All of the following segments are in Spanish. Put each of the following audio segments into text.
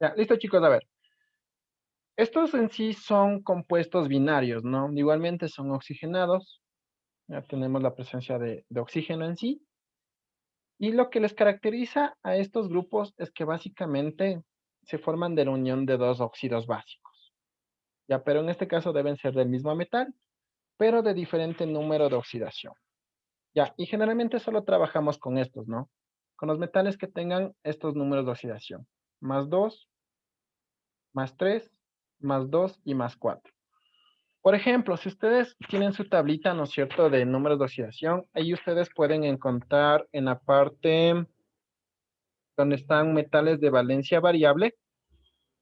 Ya, listo chicos, a ver. Estos en sí son compuestos binarios, ¿no? Igualmente son oxigenados. Ya tenemos la presencia de oxígeno en sí. Y lo que les caracteriza a estos grupos es que básicamente se forman de la unión de dos óxidos básicos. Ya, pero en este caso deben ser del mismo metal, pero de diferente número de oxidación. Ya, y generalmente solo trabajamos con estos, ¿no? Con los metales que tengan estos números de oxidación. Más 2, más 3, más 2 y más 4. Por ejemplo, si ustedes tienen su tablita, ¿no es cierto?, de números de oxidación, ahí ustedes pueden encontrar en la parte donde están metales de valencia variable.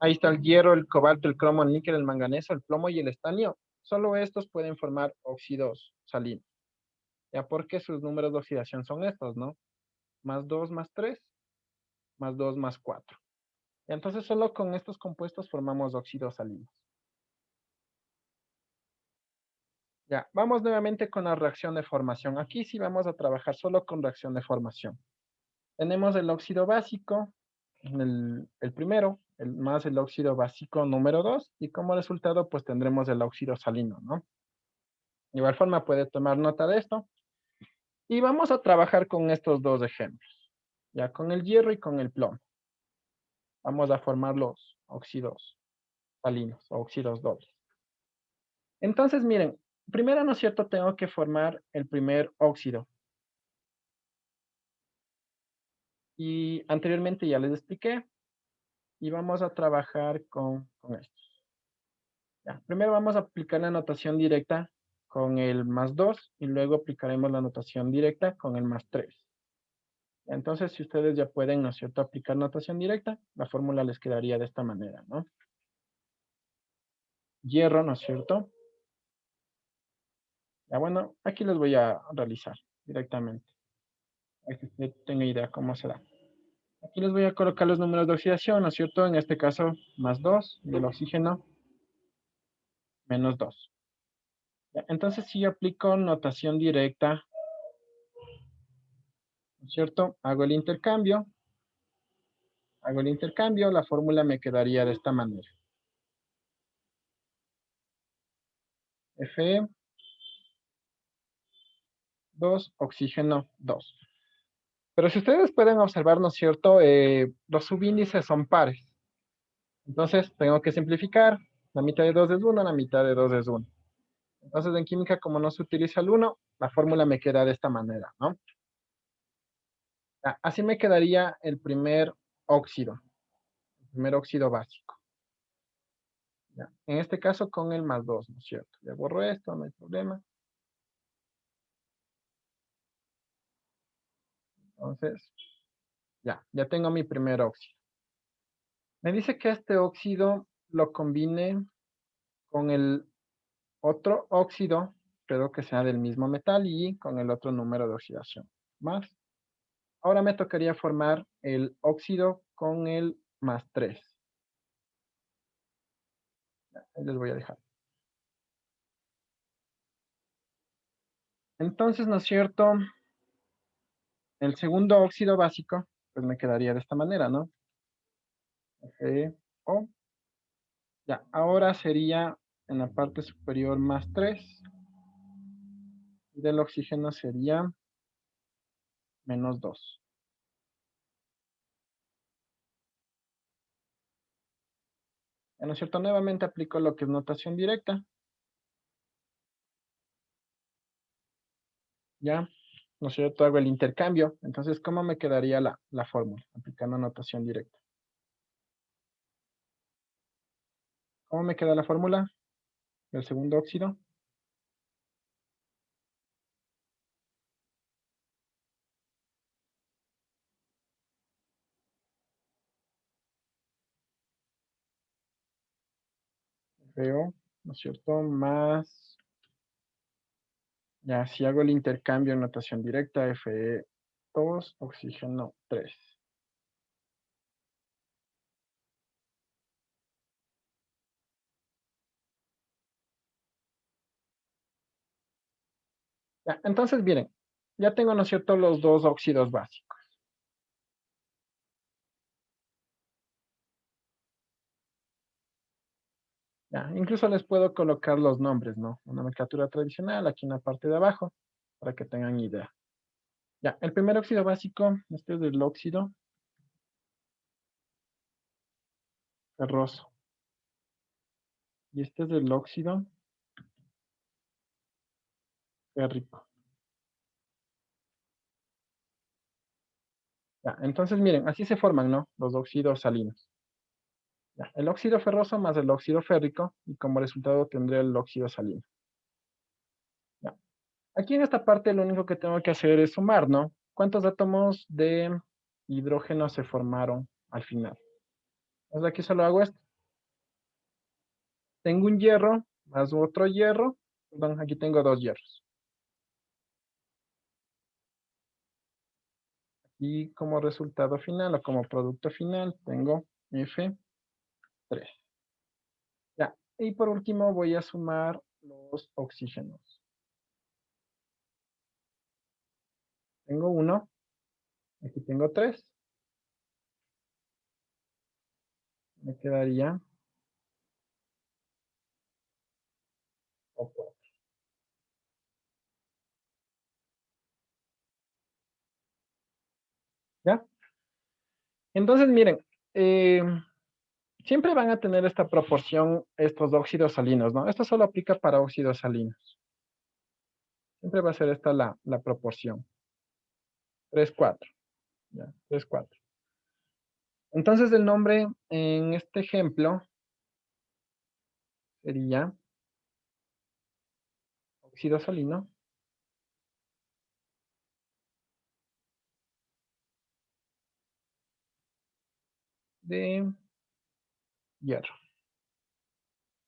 Ahí está el hierro, el cobalto, el cromo, el níquel, el manganeso, el plomo y el estaño. Solo estos pueden formar óxidos salinos. Ya porque sus números de oxidación son estos, ¿no? Más 2 más 3, más 2 más 4. Entonces solo con estos compuestos formamos óxidos salinos. Ya, vamos nuevamente con la reacción de formación. Aquí sí vamos a trabajar solo con reacción de formación. Tenemos el óxido básico, el primero, más el óxido básico número 2, y como resultado pues tendremos el óxido salino, ¿no? De igual forma puede tomar nota de esto. Y vamos a trabajar con estos dos ejemplos, ya con el hierro y con el plomo. Vamos a formar los óxidos salinos o óxidos dobles. Entonces, miren, primero, ¿no es cierto?, tengo que formar el primer óxido. Y anteriormente ya les expliqué, y vamos a trabajar con esto. Ya, primero vamos a aplicar la notación directa con el más 2 y luego aplicaremos la notación directa con el más 3. Entonces, si ustedes ya pueden, ¿no es cierto?, aplicar notación directa, la fórmula les quedaría de esta manera, ¿no? Hierro, ¿no es cierto? Ya, bueno, aquí les voy a realizar directamente, para que usted tenga idea cómo se da. Aquí les voy a colocar los números de oxidación, ¿no es cierto? En este caso, más 2 del oxígeno, menos 2. Ya, entonces, si yo aplico notación directa, ¿no es cierto? Hago el intercambio, la fórmula me quedaría de esta manera. Fe 2, oxígeno 2. Pero si ustedes pueden observar, ¿no es cierto?, los subíndices son pares. Entonces, tengo que simplificar. La mitad de 2 es 1, la mitad de 2 es 1. Entonces, en química, como no se utiliza el 1, la fórmula me queda de esta manera, ¿no? Así me quedaría el primer óxido básico. ¿Ya? En este caso, con el más 2, ¿no es cierto? Le borro esto, no hay problema. Entonces, ya tengo mi primer óxido. Me dice que este óxido lo combine con el otro óxido, pero que sea del mismo metal y con el otro número de oxidación. Más. Ahora me tocaría formar el óxido con el más 3. Ahí les voy a dejar. Entonces, ¿no es cierto? El segundo óxido básico, pues me quedaría de esta manera, ¿no? FeO. Ya, ahora sería en la parte superior más 3. Y del oxígeno sería menos 2. ¿No es cierto? Nuevamente aplico lo que es notación directa. Ya, ¿no es cierto? Hago el intercambio. Entonces, ¿cómo me quedaría la fórmula? Aplicando notación directa. ¿Cómo me queda la fórmula del segundo óxido? Veo, ¿no es cierto? Más, ya, si hago el intercambio en notación directa, Fe2, oxígeno 3. Ya, entonces, miren, ya tengo, ¿no es cierto?, los dos óxidos básicos. Ya, incluso les puedo colocar los nombres, ¿no? Una nomenclatura tradicional aquí en la parte de abajo, para que tengan idea. Ya, el primer óxido básico, este es el óxido ferroso. Y este es el óxido férrico. Ya, entonces miren, así se forman, ¿no? Los óxidos salinos. Ya, el óxido ferroso más el óxido férrico, y como resultado tendré el óxido salino. Ya. Aquí en esta parte lo único que tengo que hacer es sumar, ¿no? ¿Cuántos átomos de hidrógeno se formaron al final? Entonces aquí solo hago esto. Tengo un hierro más otro hierro. Perdón, aquí tengo dos hierros. Y como resultado final o como producto final tengo F3. Ya. Y por último voy a sumar los oxígenos. Tengo uno, aquí tengo tres. Me quedaría O4. ¿Ya? Entonces, miren, eh, siempre van a tener esta proporción estos óxidos salinos, ¿no? Esto solo aplica para óxidos salinos. Siempre va a ser esta la proporción. 3:4. ¿Ya? 3:4. Entonces, el nombre en este ejemplo sería óxido salino de hierro.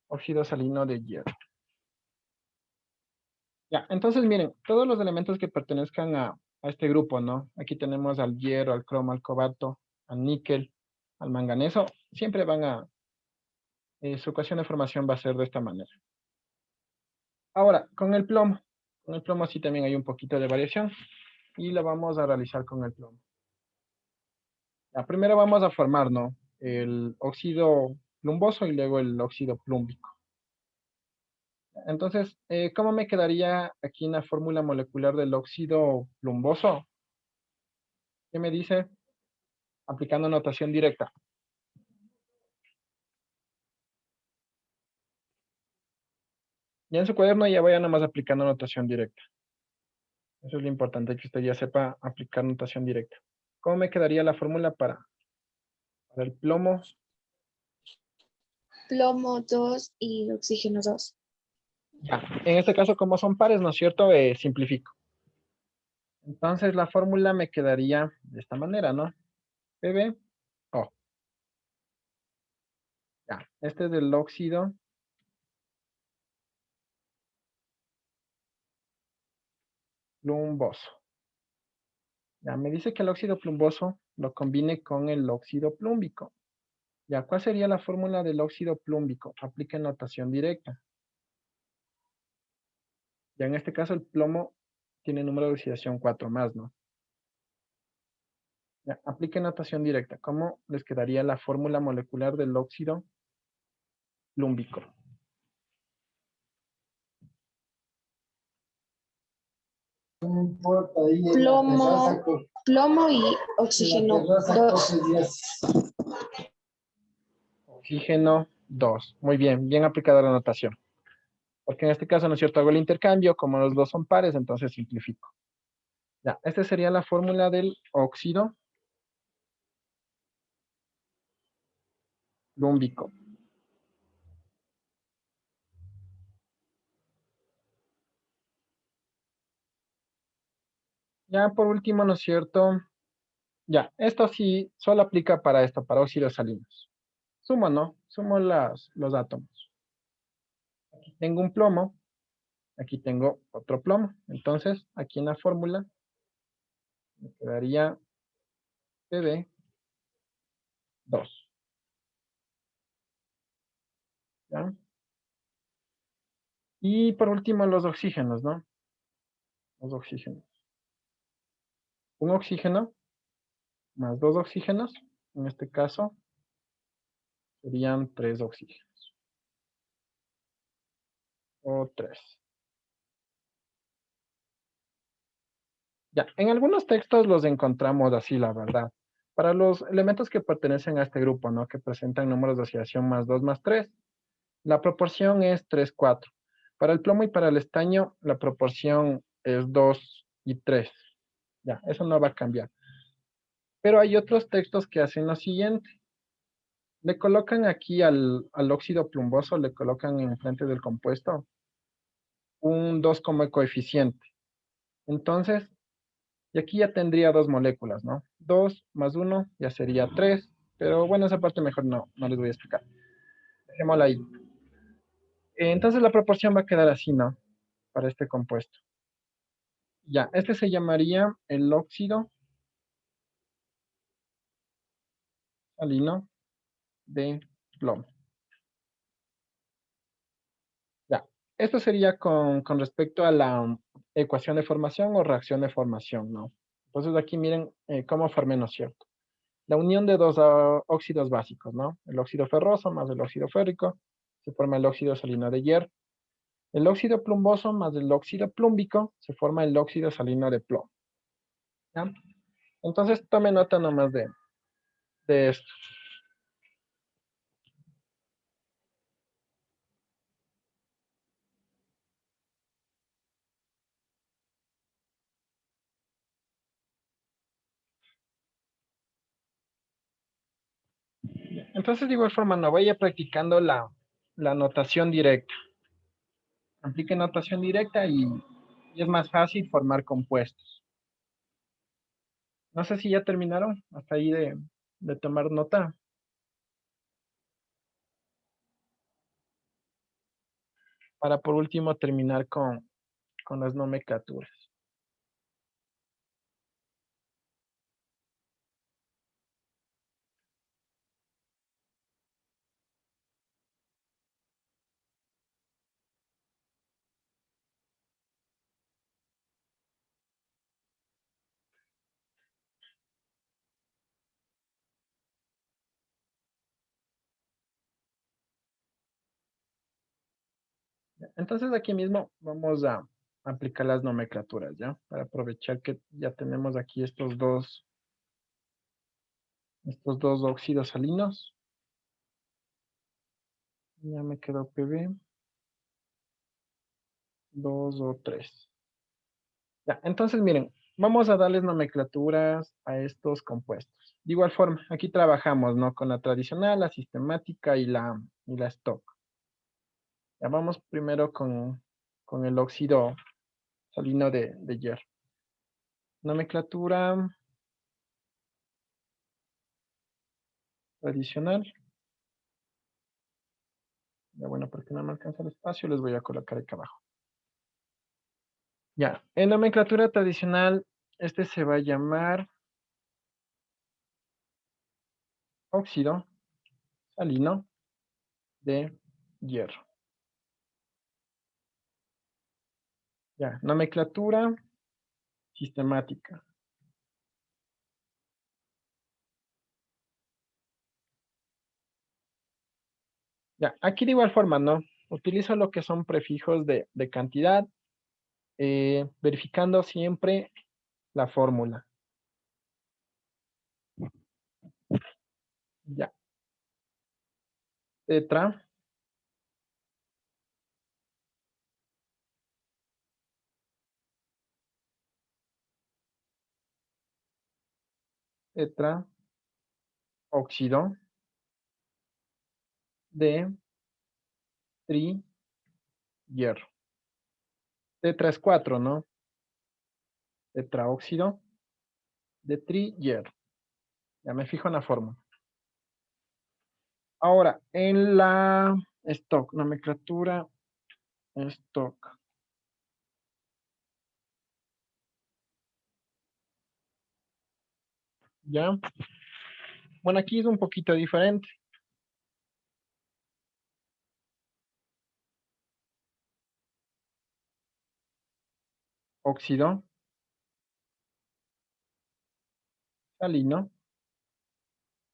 Óxido salino de hierro. Ya, entonces miren, todos los elementos que pertenezcan a este grupo, ¿no? Aquí tenemos al hierro, al cromo, al cobalto, al níquel, al manganeso, siempre van a, su ecuación de formación va a ser de esta manera. Ahora, con el plomo sí también hay un poquito de variación y lo vamos a realizar con el plomo. Ya, primero vamos a formar, ¿no? El óxido plumboso y luego el óxido plúmbico. Entonces, ¿cómo me quedaría aquí en la fórmula molecular del óxido plumboso? ¿Qué me dice? Aplicando notación directa. Ya en su cuaderno ya vaya nomás aplicando notación directa. Eso es lo importante, que usted ya sepa aplicar notación directa. ¿Cómo me quedaría la fórmula para el plomo? Plomo 2 y oxígeno 2. Ya, en este caso, como son pares, ¿no es cierto? Simplifico. Entonces, la fórmula me quedaría de esta manera, ¿no? PbO. Ya, este es del óxido plumboso. Ya, me dice que el óxido plumboso lo combine con el óxido plúmbico. Ya, ¿cuál sería la fórmula del óxido plúmbico? Aplique notación directa. Ya en este caso el plomo tiene número de oxidación 4 más, ¿no? Ya, aplique notación directa. ¿Cómo les quedaría la fórmula molecular del óxido plúmbico? Plomo, plomo y oxígeno 2. Oxígeno 2. Muy bien, bien aplicada la notación. Porque en este caso, ¿no es cierto? Hago el intercambio, como los dos son pares, entonces simplifico. Ya, esta sería la fórmula del óxido plúmbico. Ya por último, ¿no es cierto? Ya, esto sí solo aplica para esto, para óxidos salinos. Sumo, ¿no? Sumo los átomos. Aquí tengo un plomo, aquí tengo otro plomo. Entonces, aquí en la fórmula me quedaría Pb2. ¿Ya? Y por último, los oxígenos, ¿no? Los oxígenos. Un oxígeno más dos oxígenos. En este caso, serían tres oxígenos. O3. Ya, en algunos textos los encontramos así, la verdad. Para los elementos que pertenecen a este grupo, ¿no? Que presentan números de oxidación más 2 más 3, la proporción es 3, 4. Para el plomo y para el estaño, la proporción es 2 y 3. Ya, eso no va a cambiar. Pero hay otros textos que hacen lo siguiente. Le colocan aquí al óxido plumboso, le colocan enfrente del compuesto un 2 como coeficiente. Entonces, y aquí ya tendría dos moléculas, ¿no? 2 más 1 ya sería 3, pero bueno, esa parte mejor no les voy a explicar. Dejémosla ahí. Entonces la proporción va a quedar así, ¿no? Para este compuesto. Ya, este se llamaría el óxido salino de plomo. Ya, esto sería con respecto a la ecuación de formación o reacción de formación, ¿no? Entonces aquí miren cómo formé, ¿no es cierto? La unión de dos óxidos básicos, ¿no? El óxido ferroso más el óxido férrico, se forma el óxido salino de hierro. El óxido plumboso más el óxido plúmbico, se forma el óxido salino de plomo. ¿Ya? Entonces tome nota nomás de esto. Entonces de igual forma no vaya practicando la notación directa. Aplique notación directa y es más fácil formar compuestos. No sé si ya terminaron hasta ahí de tomar nota para por último terminar con las nomenclaturas. Entonces aquí mismo vamos a aplicar las nomenclaturas, ¿ya? Para aprovechar que ya tenemos aquí estos dos óxidos salinos. Ya me quedó PB, 2 o 3. Ya, entonces miren, vamos a darles nomenclaturas a estos compuestos. De igual forma, aquí trabajamos, ¿no? Con la tradicional, la sistemática y la stock. Ya vamos primero con el óxido salino de hierro. Nomenclatura tradicional. Ya bueno, porque no me alcanza el espacio, les voy a colocar acá abajo. Ya, en nomenclatura tradicional, este se va a llamar óxido salino de hierro. Ya, nomenclatura sistemática. Ya, aquí de igual forma, ¿no? Utilizo lo que son prefijos de cantidad, verificando siempre la fórmula. Ya, tetra, tetra, óxido de tri, hierro. Tetra es 4, ¿no? Tetraóxido de tri, hierro. Ya me fijo en la fórmula. Ahora, en la stock, nomenclatura stock. ¿Ya? Bueno, aquí es un poquito diferente. Óxido salino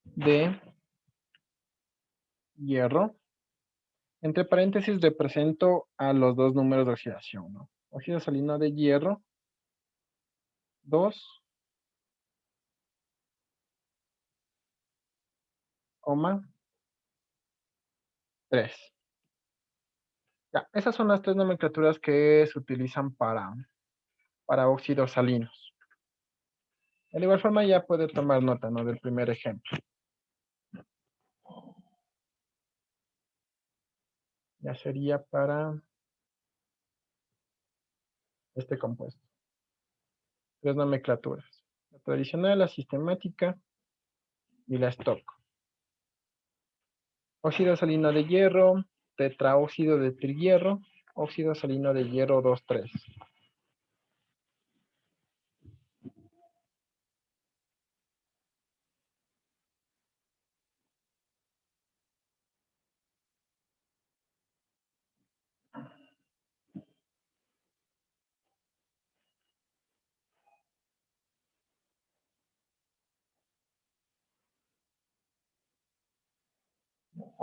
de hierro. Entre paréntesis represento a los dos números de oxidación, ¿no? Óxido salino de hierro, 2, 3. Ya, esas son las tres nomenclaturas que se utilizan para óxidos salinos. De igual forma ya puede tomar nota, ¿no? Del primer ejemplo. Ya sería para este compuesto. Tres nomenclaturas. La tradicional, la sistemática y la stock. Óxido salino de hierro, tetraóxido de trihierro, óxido salino de hierro 2,3.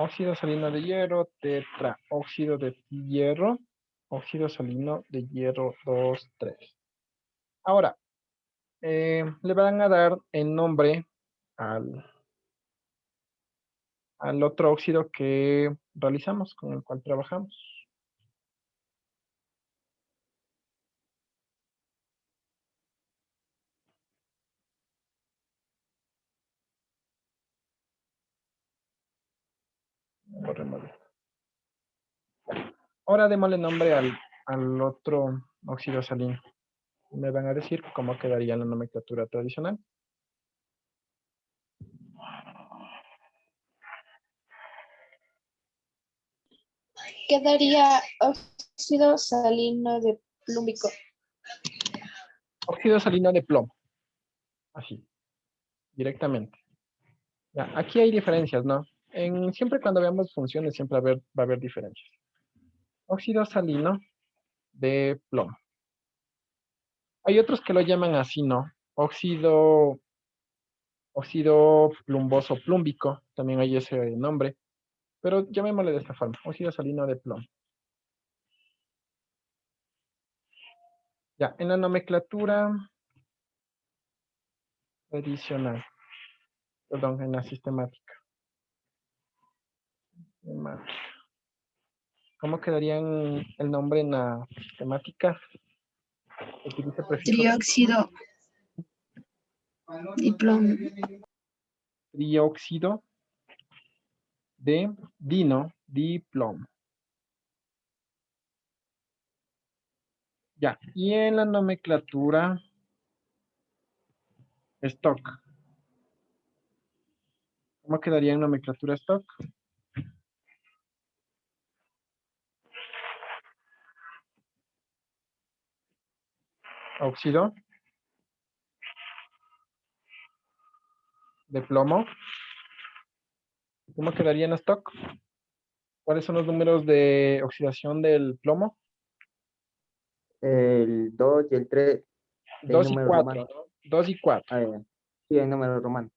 Óxido salino de hierro, tetraóxido de hierro, óxido salino de hierro 2,3. Ahora, le van a dar el nombre al otro óxido que realizamos, con el cual trabajamos. Ahora démosle nombre al otro óxido salino. Me van a decir cómo quedaría la nomenclatura tradicional. Quedaría óxido salino de plúmbico. Óxido salino de plomo. Así, directamente. Ya, aquí hay diferencias, ¿no? Siempre cuando veamos funciones, siempre va a haber diferencias. Óxido salino de plomo. Hay otros que lo llaman así, ¿no? Óxido plumboso plúmbico, también hay ese nombre, pero llamémosle de esta forma, óxido salino de plomo. Ya, en la nomenclatura tradicional, perdón, en la sistemática. ¿Cómo quedaría el nombre en la sistemática? Utiliza prefijo. Trióxido y plomo. Trióxido de diplomo. Ya, y en la nomenclatura stock. ¿Cómo quedaría en nomenclatura stock? Óxido de plomo. ¿Cómo quedaría en stock? ¿Cuáles son los números de oxidación del plomo? El 2 y el 3 en 2 y número 4, romano. ¿no? 2 y 4. Sí, en número romano.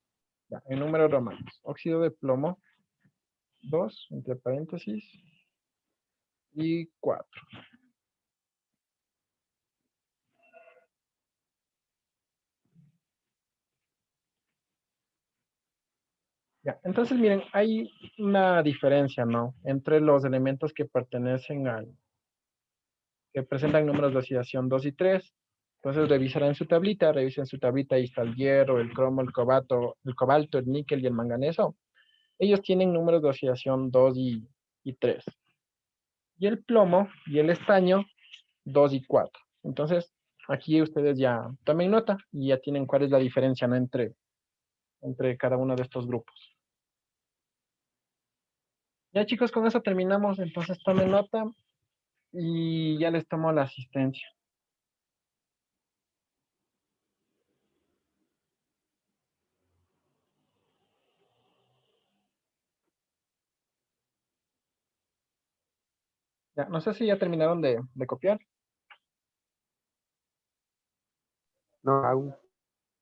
Ya, en números romanos. Óxido de plomo, 2, entre paréntesis, y 4. Ya, entonces miren, hay una diferencia, ¿no? Entre los elementos que pertenecen que presentan números de oxidación 2 y 3. Entonces revisarán su tablita, revisen su tablita, ahí está el hierro, el cromo, el cobalto, el níquel y el manganeso. Ellos tienen números de oxidación 2 y 3. Y el plomo y el estaño, 2 y 4. Entonces, aquí ustedes ya tomen nota y ya tienen cuál es la diferencia, ¿no? entre cada uno de estos grupos. Ya chicos, con eso terminamos. Entonces tomen nota y ya les tomo la asistencia. Ya, no sé si ya terminaron de copiar. No, aún.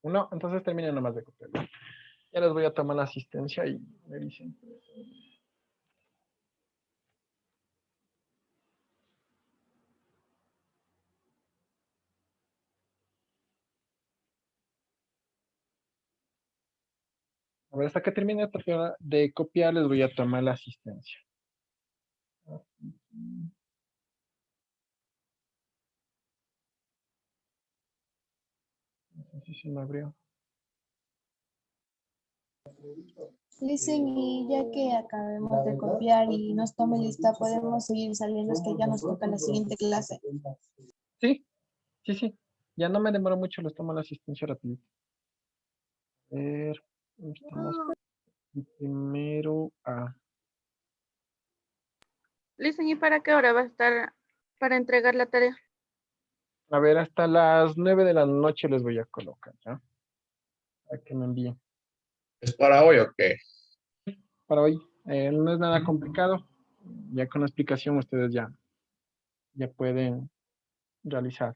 No, entonces terminen nomás de copiar. Ya les voy a tomar la asistencia y me dicen. A ver, hasta que termine de copiar, les voy a tomar la asistencia. No sé si se me abrió. Listen, y ya que acabemos de copiar y nos tome lista, podemos seguir saliendo, es que ya nos toca la siguiente clase. Sí, sí, sí. Ya no me demoro mucho, les tomo la asistencia rapidito. A ver, estamos primero A. Listen, ¿y para qué hora va a estar para entregar la tarea? A ver, hasta las 9 de la noche les voy a colocar, ¿ya? Para que me envíen. ¿Es para hoy o qué? Para hoy, no es nada complicado. Ya con la explicación ustedes ya pueden realizar.